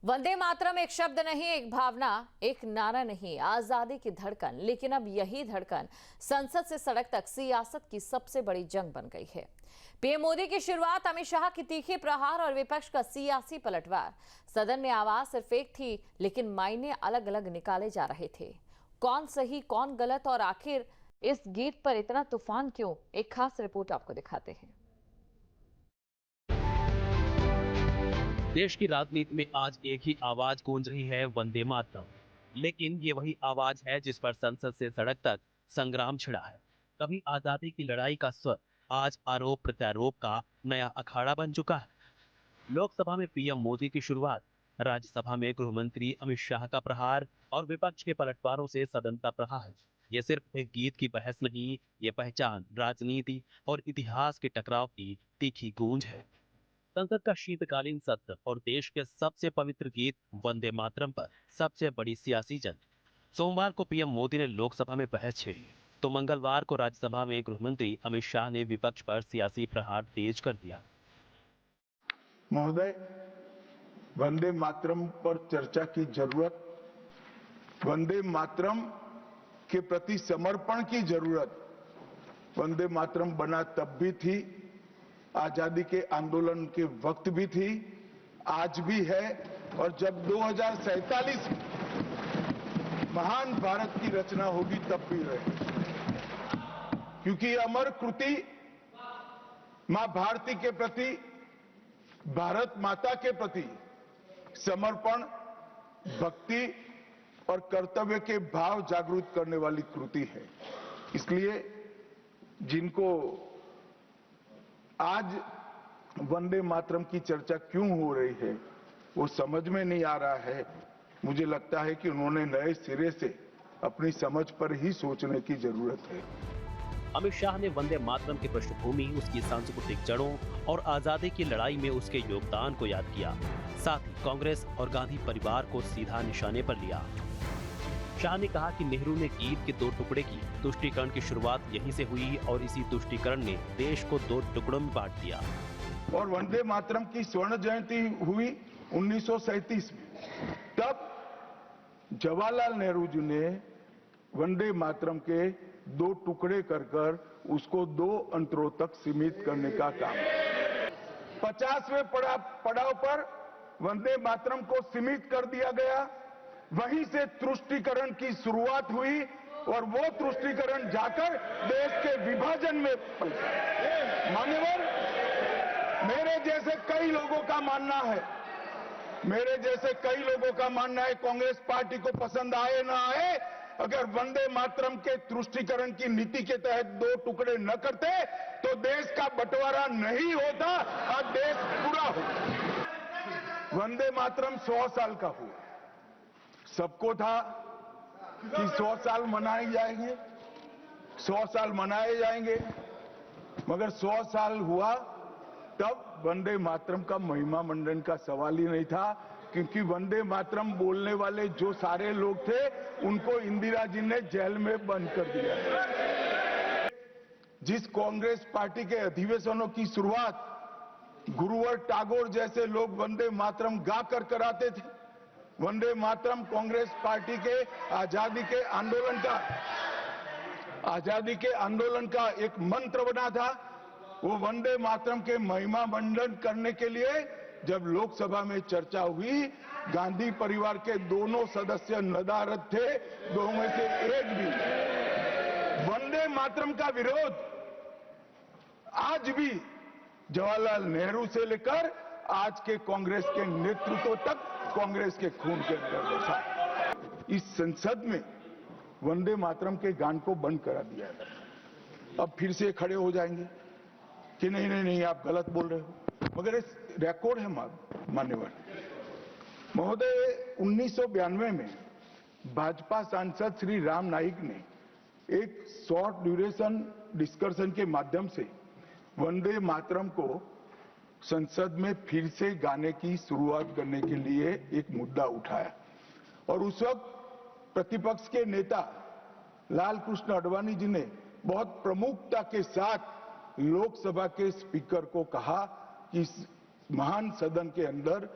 वंदे मातरम एक शब्द नहीं, एक भावना, एक नारा नहीं, आजादी की धड़कन। लेकिन अब यही धड़कन संसद से सड़क तक सियासत की सबसे बड़ी जंग बन गई है। पीएम मोदी की शुरुआत, अमित शाह की तीखे प्रहार और विपक्ष का सियासी पलटवार। सदन में आवाज सिर्फ एक थी, लेकिन मायने अलग अलग निकाले जा रहे थे। कौन सही, कौन गलत, और आखिर इस गीत पर इतना तूफान क्यों? एक खास रिपोर्ट आपको दिखाते हैं। देश की राजनीति में आज एक ही आवाज गूंज रही है, वंदे मातरम। लेकिन ये वही आवाज है जिस पर संसद से सड़क तक संग्राम छिड़ा है। कभी आजादी की लड़ाई का स्वर, आज आरोप प्रत्यारोप का नया अखाड़ा बन चुका है। लोकसभा में पीएम मोदी की शुरुआत, राज्यसभा में गृह मंत्री अमित शाह का प्रहार और विपक्ष के पलटवारों से सदन का प्रहार। ये सिर्फ एक गीत की बहस नहीं, ये पहचान, राजनीति और इतिहास के टकराव की तीखी गूंज है। संसद का शीतकालीन सत्र और देश के सबसे पवित्र गीत वंदे मातरम पर सबसे बड़ी सियासी जंग। सोमवार को पीएम मोदी ने लोकसभा में बहस छेड़ी, तो मंगलवार को राज्यसभा में गृह मंत्री अमित शाह ने विपक्ष पर सियासी प्रहार तेज कर दिया। महोदय, वंदे मातरम पर चर्चा की जरूरत, वंदे मातरम के प्रति समर्पण की जरूरत वंदे मातरम बना तब भी थी, आजादी के आंदोलन के वक्त भी थी, आज भी है, और जब 2047 में महान भारत की रचना होगी तब भी रहे। क्योंकि अमर कृति मां भारती के प्रति, भारत माता के प्रति समर्पण, भक्ति और कर्तव्य के भाव जागृत करने वाली कृति है। इसलिए जिनको आज वंदे मातरम की चर्चा क्यों हो रही है वो समझ में नहीं आ रहा है। मुझे लगता है कि उन्होंने नए सिरे से अपनी समझ पर ही सोचने की जरूरत है। अमित शाह ने वंदे मातरम की पृष्ठभूमि, उसकी सांस्कृतिक जड़ों और आजादी की लड़ाई में उसके योगदान को याद किया। साथ ही कांग्रेस और गांधी परिवार को सीधा निशाने पर लिया। शाह ने कहा कि नेहरू ने गीत के दो टुकड़े की, तुष्टीकरण की शुरुआत यहीं से हुई और इसी तुष्टीकरण ने देश को दो टुकड़ों में बांट दिया। और वंदे मातरम की स्वर्ण जयंती हुई 1937 में। तब जवाहरलाल नेहरू जी ने वंदे मातरम के दो टुकड़े कर उसको दो अंतरों तक सीमित करने का काम। 50वें पड़ाव पर वंदे मातरम को सीमित कर दिया गया। वहीं से तुष्टीकरण की शुरुआत हुई और वो तुष्टीकरण जाकर देश के विभाजन में मान्यवर, मेरे जैसे कई लोगों का मानना है, कांग्रेस पार्टी को पसंद आए ना आए, अगर वंदे मातरम के तुष्टीकरण की नीति के तहत दो टुकड़े न करते तो देश का बंटवारा नहीं होता और देश पूरा होता। वंदे मातरम 100 साल का हुआ। सबको था कि 100 साल मनाए जाएंगे, 100 साल मनाए जाएंगे, मगर 100 साल हुआ तब वंदे मातरम का महिमा मंडन का सवाल ही नहीं था, क्योंकि वंदे मातरम बोलने वाले जो सारे लोग थे उनको इंदिरा जी ने जेल में बंद कर दिया। जिस कांग्रेस पार्टी के अधिवेशनों की शुरुआत गुरुवर टागोर जैसे लोग वंदे मातरम गाकर कराते थे, वंदे मातरम कांग्रेस पार्टी के आजादी के आंदोलन का एक मंत्र बना था। वो वंदे मातरम के महिमा मंडन करने के लिए जब लोकसभा में चर्चा हुई, गांधी परिवार के दोनों सदस्य नदारद थे, दो में से एक भी। वंदे मातरम का विरोध आज भी जवाहरलाल नेहरू से लेकर आज के कांग्रेस के नेतृत्व तक कांग्रेस के खून के अंदर बसा। इस संसद में वंदे मातरम के गान को बंद करा दिया है। अब फिर से खड़े हो जाएंगे कि नहीं आप गलत बोल रहे हो, मगर इस रिकॉर्ड है मान्यवर महोदय। 1992 में भाजपा सांसद श्री राम नाईक ने एक शॉर्ट ड्यूरेशन डिस्कशन के माध्यम से वंदे मातरम को संसद में फिर से गाने की शुरुआत करने के लिए एक मुद्दा उठाया, और उस वक्त प्रतिपक्ष के नेता लाल कृष्ण आडवाणी जी ने बहुत प्रमुखता के साथ लोकसभा के स्पीकर को कहा कि इस महान सदन के अंदर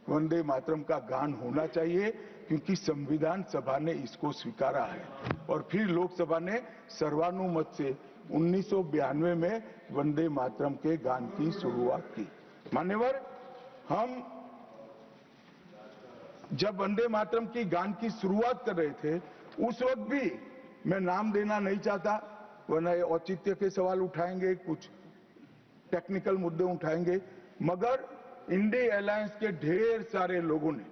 वंदे मातरम का गान होना चाहिए, क्योंकि संविधान सभा ने इसको स्वीकारा है और फिर लोकसभा ने सर्वानुमत से 1992 में वंदे मातरम के गान की शुरुआत की। मान्यवर, हम जब वंदे मातरम की गान की शुरुआत कर रहे थे, उस वक्त भी मैं नाम देना नहीं चाहता, वरना ये औचित्य के सवाल उठाएंगे, कुछ टेक्निकल मुद्दे उठाएंगे, मगर इंडी अलायंस के ढेर सारे लोगों ने,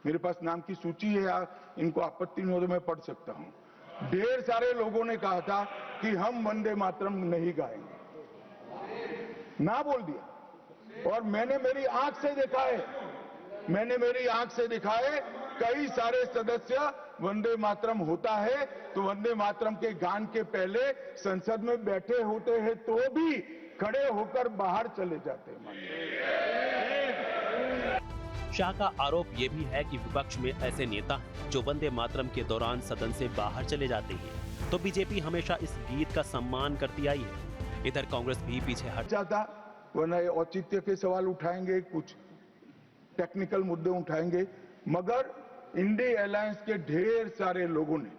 मेरे पास नाम की सूची है, इनको आपत्ति नहीं हो तो मैं पढ़ सकता हूं, ढेर सारे लोगों ने कहा था कि हम वंदे मातरम नहीं गाएंगे, ना बोल दिया। और मैंने मेरी आंख से देखा है, कई सारे सदस्य वंदे मातरम होता है तो वंदे मातरम के गान के पहले संसद में बैठे होते हैं तो भी खड़े होकर बाहर चले जाते हैं। शाह का आरोप ये भी है कि विपक्ष में ऐसे नेता हैं जो वंदे मातरम के दौरान सदन से बाहर चले जाते हैं, तो बीजेपी हमेशा इस गीत का सम्मान करती आई है। इधर कांग्रेस भी पीछे हट जाता, वरना ये औचित्य के सवाल उठाएंगे, कुछ टेक्निकल मुद्दे उठाएंगे, मगर इंडी अलायंस के ढेर सारे लोगों ने,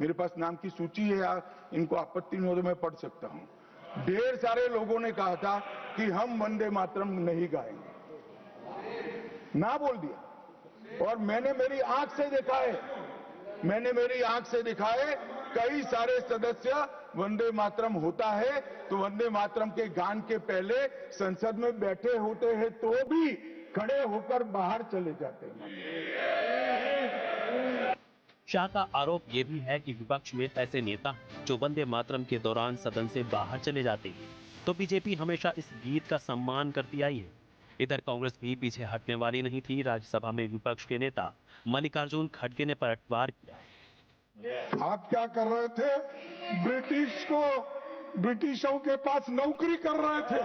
मेरे पास नाम की सूची है, इनको आपत्ति नहीं हो तो मैं पढ़ सकता हूं, ढेर सारे लोगों ने कहा था कि हम वंदे मातरम नहीं गाएंगे, ना बोल दिया। और मैंने मेरी आंख से देखा है, कई सारे सदस्य वंदे मातरम होता है तो वंदे मातरम के गान के पहले संसद में बैठे होते हैं तो भी खड़े होकर बाहर चले जाते हैं। शाह का आरोप ये भी है कि विपक्ष में ऐसे नेता हैं जो वंदे मातरम के दौरान सदन से बाहर चले जाते हैं, तो बीजेपी हमेशा इस गीत का सम्मान करती आई है। इधर कांग्रेस भी पीछे हटने वाली नहीं थी। राज्यसभा में विपक्ष के नेता मल्लिकार्जुन खड़गे ने पलटवार किया। आप क्या कर रहे थे? ब्रिटिशों के पास नौकरी कर रहे थे।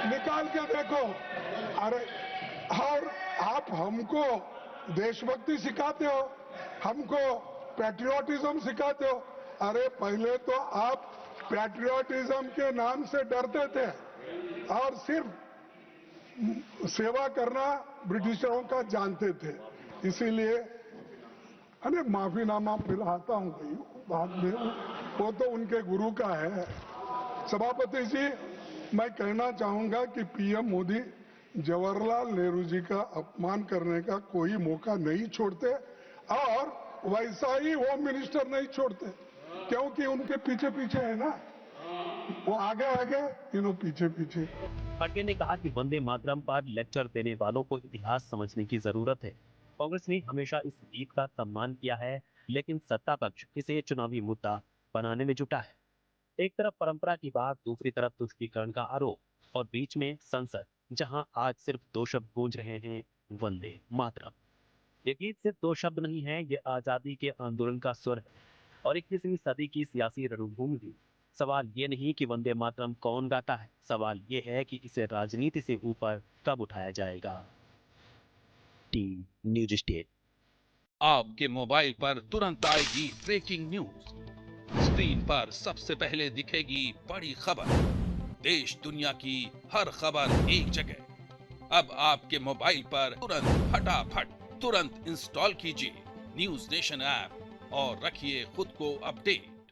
निकाल के देखो। अरे, और आप हमको देशभक्ति सिखाते हो, हमको पैट्रियोटिज्म सिखाते हो। अरे, पहले तो आप पैट्रियोटिज्म के नाम से डरते थे और सिर्फ सेवा करना ब्रिटिशरों का जानते थे। इसीलिए अरे माफीनामा पिलाता हूं बाद में, वो तो उनके गुरु का है। सभापति जी, मैं कहना चाहूंगा कि पीएम मोदी जवाहरलाल नेहरू जी का अपमान करने का कोई मौका नहीं छोड़ते और वैसा ही होम मिनिस्टर नहीं छोड़ते, क्योंकि उनके पीछे पीछे है ना, वो आगे आगे, तीनों पीछे पीछे। खड़गे ने कहा कि वंदे मातरम पर लेक्चर देने वालों को इतिहास समझने की जरूरत है। कांग्रेस ने हमेशा इस गीत का सम्मान किया है, लेकिन सत्ता पक्ष इसे चुनावी मुद्दा बनाने में जुटा है। एक तरफ परंपरा की बात, दूसरी तरफ तुष्टीकरण का आरोप और बीच में संसद, जहां आज सिर्फ दो शब्द गूंज रहे हैं, वंदे मातरम। ये गीत सिर्फ दो शब्द नहीं है, ये आजादी के आंदोलन का स्वर है और 21वीं सदी की सियासी रणभूमि भी। सवाल ये नहीं कि वंदे मातरम कौन गाता है, सवाल ये है कि इसे राजनीति से ऊपर कब उठाया जाएगा। Team news state. आपके मोबाइल पर तुरंत आएगी ब्रेकिंग न्यूज। स्क्रीन पर सबसे पहले दिखेगी बड़ी खबर। देश दुनिया की हर खबर एक जगह। अब आपके मोबाइल पर तुरंत इंस्टॉल कीजिए न्यूज नेशन ऐप और रखिए खुद को अपडेट।